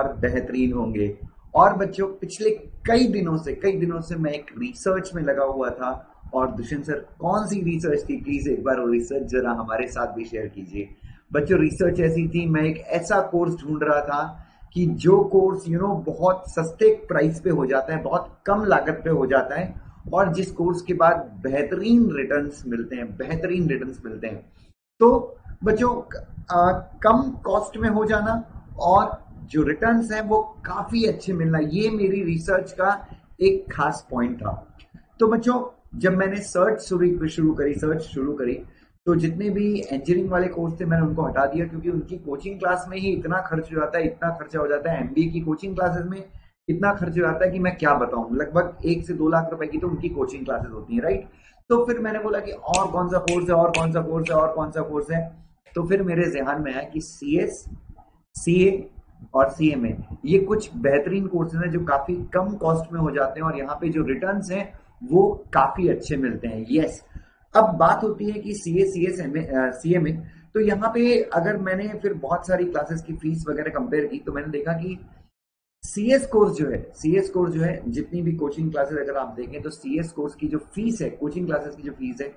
और बेहतरीन होंगे। और बच्चों पिछले कई दिनों से मैं एक रिसर्च में लगा हुआ था। और दुष्यंत सर कौन सी रिसर्च थी, प्लीज एक बार वो रिसर्च जरा हमारे साथ भी शेयर कीजिए। बच्चों रिसर्च ऐसी थी, मैं एक ऐसा कोर्स ढूंढ रहा था कि जो कोर्स बहुत सस्ते प्राइस पे हो जाता है, बहुत कम लागत पे हो जाता है, और जिस कोर्स के बाद बेहतरीन रिटर्न्स मिलते हैं, बेहतरीन रिटर्न्स मिलते हैं। तो बच्चों कम कॉस्ट में हो जाना और जो रिटर्न्स हैं वो काफी अच्छे मिलना, ये मेरी रिसर्च का एक खास पॉइंट था। तो बच्चों जब मैंने सर्च शुरू करी तो जितने भी इंजीनियरिंग वाले कोर्स थे मैंने उनको हटा दिया, क्योंकि उनकी कोचिंग क्लास में ही इतना खर्च हो जाता है, इतना खर्चा हो जाता है। एमबीए की कोचिंग क्लासेस में इतना खर्च हो जाता है कि मैं क्या बताऊं, लगभग 1 से 2 लाख रुपए की तो उनकी कोचिंग क्लासेस होती है, राइट। तो फिर मैंने बोला कि और कौन सा कोर्स है, और कौन सा कोर्स है, और कौन सा कोर्स है। तो फिर मेरे ध्यान में आया कि सीएस, सीए और सीएमए, ये कुछ बेहतरीन कोर्सेज हैं जो काफी कम कॉस्ट में हो जाते हैं, और यहाँ पे जो रिटर्न्स हैं वो काफी अच्छे मिलते हैं। यस, अब बात होती है कि सीए, सीएमए। तो यहाँ पे अगर मैंने फिर बहुत सारी क्लासेस की फीस वगैरह कंपेयर की तो मैंने देखा कि सीएस कोर्स जो है, जितनी भी कोचिंग क्लासेस अगर आप देखें तो सीएस कोर्स की जो फीस है, कोचिंग क्लासेस की जो फीस है,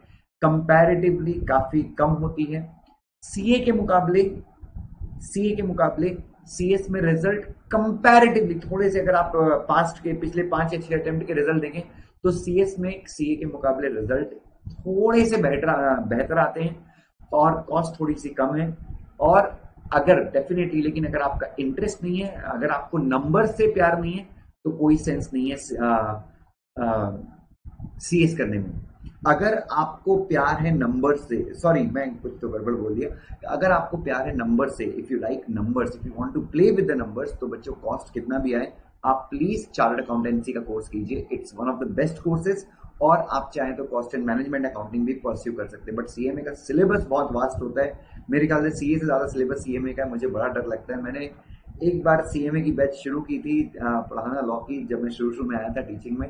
कंपैरेटिवली काफी कम होती है। सीए के मुकाबले सीए के मुकाबले सीएस में रिजल्ट कंपैरेटिवली थोड़े से, अगर आप पास्ट के पिछले 5 या 6 अटेम्प्ट के रिजल्ट देखें तो सीएस में सीए के मुकाबले रिजल्ट थोड़े से बेहतर आते हैं, और कॉस्ट थोड़ी सी कम है। और अगर डेफिनेटली, लेकिन अगर आपका इंटरेस्ट नहीं है, अगर आपको नंबर से प्यार नहीं है, तो कोई सेंस नहीं है सीएस करने में। अगर आपको प्यार है नंबर से, सॉरी मैं कुछ तो गड़बड़ बोल दिया, अगर आपको प्यार है नंबर से, if you like numbers, if you want to play with the numbers, तो बच्चों कॉस्ट कितना भी आए, आप प्लीज चार्टर्ड अकाउंटेंसी का कोर्स कीजिए। It's one of the best courses. और आप चाहें तो कॉस्ट एंड मैनेजमेंट अकाउंटिंग भी परस्यू कर सकते हैं। बट सीएमए का सिलेबस बहुत वास्ट होता है, मेरे ख्याल से सीए से ज्यादा सिलेबस सीएमए का है, मुझे बड़ा डर लगता है। मैंने एक बार सीएमए की बैच शुरू की थी पढ़ाना लॉ की, जब मैं शुरू में आया था टीचिंग में,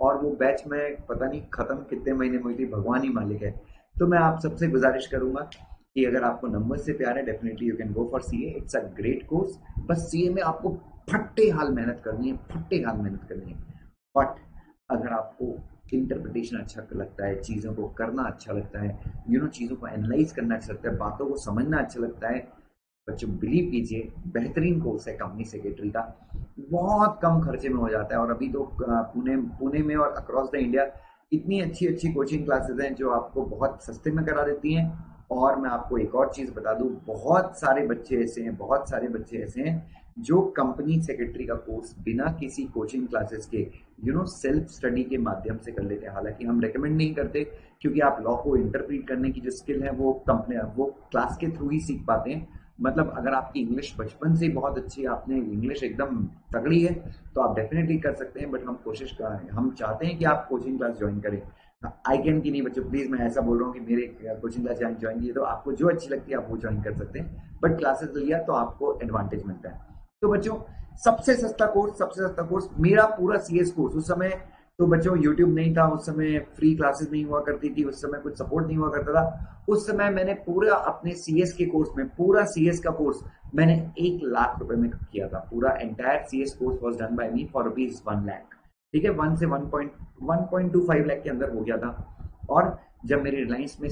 और वो बैच में पता नहीं खत्म कितने महीने में हुई थी, भगवान ही मालिक है। तो मैं आप सबसे गुजारिश करूंगा कि अगर आपको नंबर से प्यार है, definitely you can go for CA, it's a great course. बस सीए में आपको फट्टे हाल मेहनत करनी है, फट्टे हाल मेहनत करनी है। बट अगर आपको इंटरप्रिटेशन अच्छा लगता है, चीज़ों को करना अच्छा लगता है, चीज़ों को एनालाइज करना अच्छा लगता है, बातों को समझना अच्छा लगता है, बच्चों बिलीव कीजिए बेहतरीन कोर्स है कंपनी सेक्रेटरी का, बहुत कम खर्चे में हो जाता है। और अभी तो पुणे में और अक्रॉस द इंडिया इतनी अच्छी अच्छी कोचिंग क्लासेस हैं जो आपको बहुत सस्ते में करा देती हैं। और मैं आपको एक और चीज बता दूं, बहुत सारे बच्चे ऐसे हैं जो कंपनी सेक्रेटरी का कोर्स बिना किसी कोचिंग क्लासेस के सेल्फ स्टडी के माध्यम से कर लेते हैं। हालांकि हम रेकमेंड नहीं करते, क्योंकि आप लॉ को इंटरप्रीट करने की जो स्किल है वो क्लास के थ्रू ही सीख पाते हैं। मतलब अगर आपकी इंग्लिश बचपन से बहुत अच्छी है, आपने इंग्लिश एकदम तगड़ी है, तो आप डेफिनेटली कर सकते हैं। बट हम चाहते हैं कि आप कोचिंग क्लास ज्वाइन करें। आई कैन की नहीं बच्चों, प्लीज मैं ऐसा बोल रहा हूँ कि मेरे कोचिंग क्लास ज्वाइन कीजिए, तो आपको जो अच्छी लगती है आप वो ज्वाइन कर सकते हैं, बट क्लासेस लिया तो आपको एडवांटेज मिलता है। तो बच्चों सबसे सस्ता कोर्स मेरा पूरा सीएस कोर्स, उस समय तो बच्चों यूट्यूब नहीं था, उस समय फ्री क्लासेस नहीं हुआ करती थी, उस समय कुछ सपोर्ट नहीं हुआ करता था। उस समय मैंने पूरा अपने सीएस के कोर्स में, पूरा सीएस का कोर्स मैंने 1 लाख रुपए में किया था। पूरा entire CS course was done by me for ₹1 lakh. ठीक है, 1 से 1.25 लाख के अंदर हो गया था। और जब मेरी रिलायंस में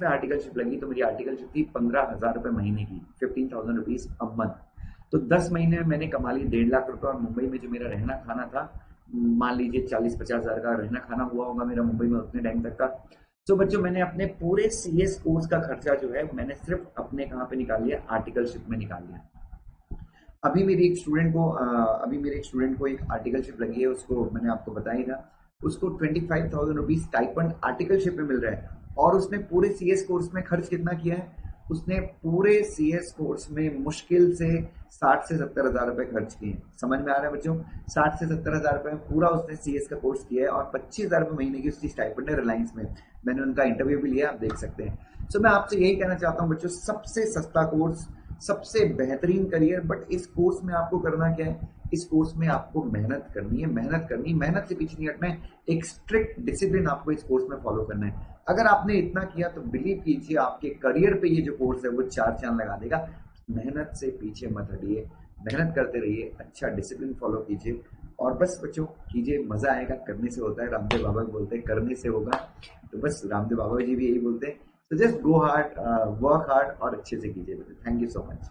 आर्टिकलशिप लगी तो मेरी आर्टिकलशिप थी 15,000 रुपए महीने की, 15,000 रुपीज अ मंथ। तो 10 महीने में मैंने कमा ली 1.5 लाख रुपए। और मुंबई में जो मेरा रहना खाना था, मान लीजिए 40-50 हजार का रहना खाना हुआ होगा मेरा मुंबई में उतने टाइम तक का। तो बच्चों मैंने अपने पूरे सीएस कोर्स का खर्चा जो है मैंने सिर्फ अपने कहाँ पे निकाल लिया, आर्टिकलशिप में निकाल लिया। अभी मेरे एक स्टूडेंट को एक आर्टिकलशिप लगी है, उसको मैंने आपको बताया था, उसको 25,000 रुपीज स्टाइपेंड आर्टिकलशिप में मिल रहा है। और उसने पूरे सीएस कोर्स में खर्च कितना किया है, उसने पूरे सीएस कोर्स में मुश्किल से 60 से 70 हजार रुपए खर्च किए। समझ में आ रहा है बच्चों, 60 से 70 हजार रुपए में पूरा उसने सीएस का कोर्स किया है। और 25,000 रुपए महीने की उसकी स्टाइपेंड है रिलायंस में। मैंने उनका इंटरव्यू भी लिया, आप देख सकते हैं। सो मैं आपसे यही कहना चाहता हूँ बच्चों, सबसे सस्ता कोर्स, सबसे बेहतरीन करियर। बट इस कोर्स में आपको करना क्या है, इस कोर्स में आपको मेहनत करनी है, मेहनत से पीछे नहीं हटना है। एक स्ट्रिक्ट डिसिप्लिन आपको इस कोर्स में फॉलो करना है। अगर आपने इतना किया तो बिलीव कीजिए आपके करियर पे ये जो कोर्स है वो 4 चांद लगा देगा। मेहनत से पीछे मत हटिए, मेहनत करते रहिए, अच्छा डिसिप्लिन फॉलो कीजिए और बस बच्चों कीजिए, मजा आएगा, करने से होता है। रामदेव बाबा भी बोलते हैं करने से होगा, तो बस रामदेव बाबा जी भी यही बोलते हैं। तो just go hard, work hard और अच्छे से कीजिए। Thank you so much.